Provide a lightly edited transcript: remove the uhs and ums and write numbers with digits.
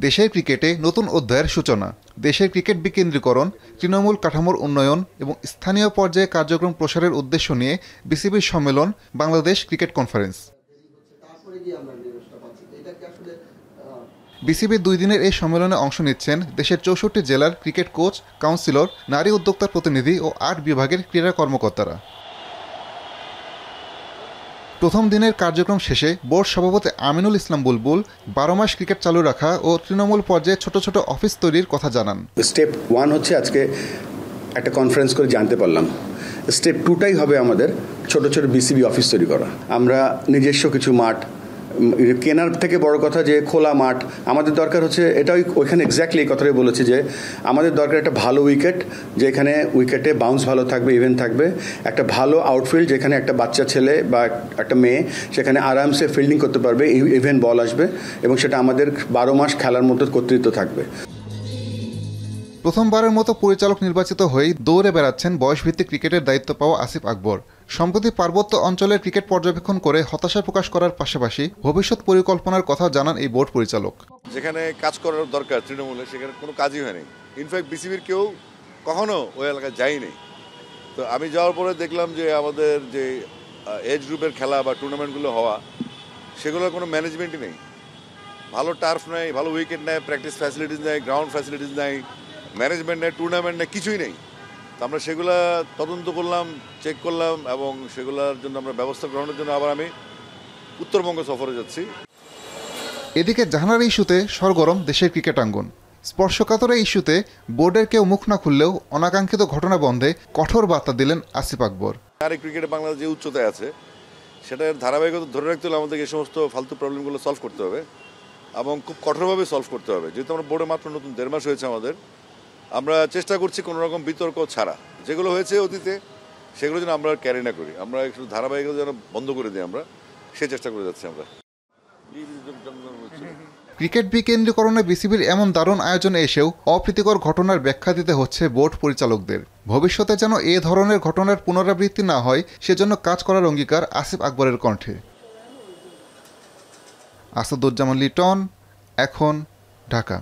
দেশের ক্রিকেটে নতুন অধ্যায়ের সূচনা। দেশের ক্রিকেট বিকেন্দ্রীকরণ, তৃণমূল কাঠামোর উন্নয়ন এবং স্থানীয় পর্যায়ে কার্যক্রম প্রসারের উদ্দেশ্য নিয়ে বিসিবির সম্মেলন বাংলাদেশ ক্রিকেট কনফারেন্স। বিসিবির 2 দিনের এই সম্মেলনে অংশ নিচ্ছেন দেশের 64 জেলার ক্রিকেট কোচ, কাউন্সিলর, নারী উদ্যোক্তা প্রতিনিধি ও 8 বিভাগের ক্রীড়া কর্মকর্তারা। প্রথম দিনের কার্যক্রম শেষে বোর্ড সভাপতি আমিনুল ইসলাম বুলবুল 12 মাস ক্রিকেট চালু রাখা ও তৃণমূল পর্যায়ে ছোট ছোট অফিস তৈরির কথা জানান। স্টেপ 1 হচ্ছে আজকে একটা কনফারেন্স করে জানতে পারলাম। স্টেপ 2টাই হবে আমাদের ছোট ছোট বিসিবি অফিস তৈরি করা। আমরা নিজস্ব কিছু মাঠ কেনার থেকে বড় কথা যে খোলা মাঠ আমাদের দরকার হচ্ছে, এটাই ওইখানে এক্স্যাক্টলি এই কথাটাই বলেছে যে আমাদের দরকার একটা ভালো উইকেট, যেখানে উইকেটে বাউন্স ভালো থাকবে, ইভেন্ট থাকবে, একটা ভালো আউটফিল্ড যেখানে একটা বাচ্চা ছেলে বা একটা মেয়ে সেখানে আরামসে ফিল্ডিং করতে পারবে, ইভেন্ট বল আসবে এবং সেটা আমাদের 12 মাস খেলার মতো কর্তৃত্ব থাকবে। প্রথমবারের মতো পরিচালক নির্বাচিত হয়ে দৌড়ে বেড়াচ্ছেন বয়সভিত্তিক ক্রিকেটের দায়িত্ব পাওয়া আসিফ আকবর। সম্প্রতি পার্বত্য অঞ্চলের ক্রিকেট পর্যবেক্ষণ করে হতাশা প্রকাশ করার পাশাপাশি ভবিষ্যৎ পরিকল্পনার কথা জানান এই বোর্ড পরিচালক। যেখানে কাজ করার দরকার তৃণমূলে, সেখানে কোনো কাজই হয়নি। ইনফ্যাক্ট বিসিবির কেউ কখনো ওই এলাকায় যায়নি। তো আমি যাওয়ার পরে দেখলাম যে আমাদের যে এজ গ্রুপের খেলা বা টুর্নামেন্টগুলো হওয়া, সেগুলোর কোনো ম্যানেজমেন্টই নেই। ভালো টার্ফ নেই, ভালো উইকেট নেই, প্র্যাকটিস ফ্যাসিলিটিস নেই, গ্রাউন্ড ফ্যাসিলিটিস নেই, ম্যানেজমেন্ট নেই, টুর্নামেন্ট নেই, কিছুই নেই। তো আমরা সেগুলা তদন্ত করলাম, চেক করলাম এবং সেগুলোর জন্য আমরা ব্যবস্থা গ্রহণের জন্য আবার আমি উত্তরবঙ্গ সফরে যাচ্ছি। এদিকে জাহানারা ইস্যুতে সরগরম দেশের ক্রিকেট আঙ্গন। স্পর্শকাতর এই ইস্যুতে বোর্ডের কেউ মুখ না খুললেও অনাকাঙ্ক্ষিত ঘটনা বন্ধে কঠোর বার্তা দিলেন আসিফ আকবর। নারী ক্রিকেটে বাংলাদেশ যে উচ্চতায় আছে, সেটার ধারাবাহিকতা ধরে রাখতে হলে আমাদেরকে এই সমস্ত ফালতু প্রবলেমগুলো সলভ করতে হবে এবং খুব কঠোরভাবে সলভ করতে হবে। যেহেতু আমরা বোর্ডে মাত্র নতুন 1.5 মাস হয়েছে আমাদের, আমরা চেষ্টা করছি কোনো রকম বিতর্ক ছাড়া, যেগুলো হয়েছে অতীতে সেগুলো যেন আমরা ক্যারি না করি, আমরা একটু ধারাবাহিকতা যেন বন্ধ করে দিই, আমরা সে চেষ্টা করে যাচ্ছি। আমরা ক্রিকেট বিকেন্দ্রীকরণে বিসিবির এমন দারুণ আয়োজনে এসেও অপ্রীতিকর ঘটনার ব্যাখ্যা দিতে হচ্ছে বোর্ড পরিচালকদের। ভবিষ্যতে যেন এ ধরনের ঘটনার পুনরাবৃত্তি না হয়, সেজন্য কাজ করার অঙ্গীকার আসিফ আকবরের কণ্ঠে। আসাদুজ্জামান লিটন, এখন, ঢাকা।